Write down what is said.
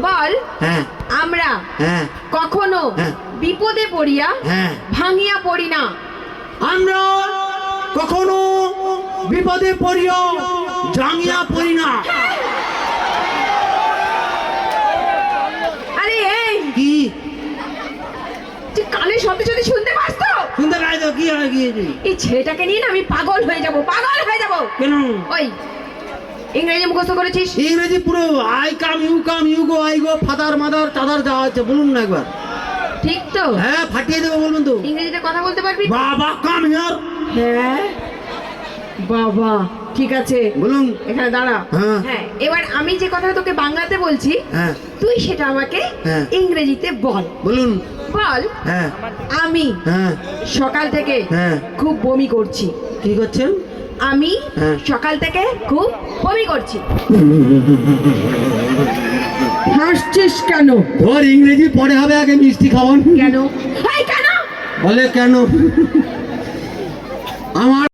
বল। হ্যাঁ আমরা হ্যাঁ কখনো হ্যাঁ। বিপদে পড়িয়া হ্যাঁ। ভাঙিয়া পড়ি না। আমরা কখনো বিপদে পড়িয়া জাঙ্গিয়া পড়ি না। আরে এই কি তুই কানে শব্দ যদি শুনতে পাস তো? শুনতে পাই তো, কি হয় গিয়েছি? এই ছেলেটাকে নিয়ে না আমি পাগল হয়ে যাব, পাগল হয়ে যাব। কেন? ওই ইংরেজি মুখস্থ করেছিস? ইংরেজি পুরো I come you go I go father mother চাদার যা আছে বলুন না একবার। ঠিক তো? হ্যাঁ ফাটিয়ে দেবো, বলবেন তো। ইংরেজিতে কথা বলতে পারবি? বাবা কাম হিয়ার। হ্যাঁ বাবা, ঠিক আছে বলুন। এখানে দাঁড়া। হ্যাঁ। হ্যাঁ, এবার আমি যে কথাটা তোকে বাংলাতে বলছি হ্যাঁ তুই সেটা আমাকে হ্যাঁ। ইংরেজিতে বল। বলুন। বল, হ্যাঁ আমি হ্যাঁ সকাল থেকে হ্যাঁ। খুব বমি করছি। কি করছেন? আমি হ্যাঁ। সকাল থেকে খুব বমি করছি। হাসছিস কেন? ওর ইংরেজি পরে হবে, আগে মিষ্টি খাওয়ান। কেন? এই কেন? বলে কেন? আমার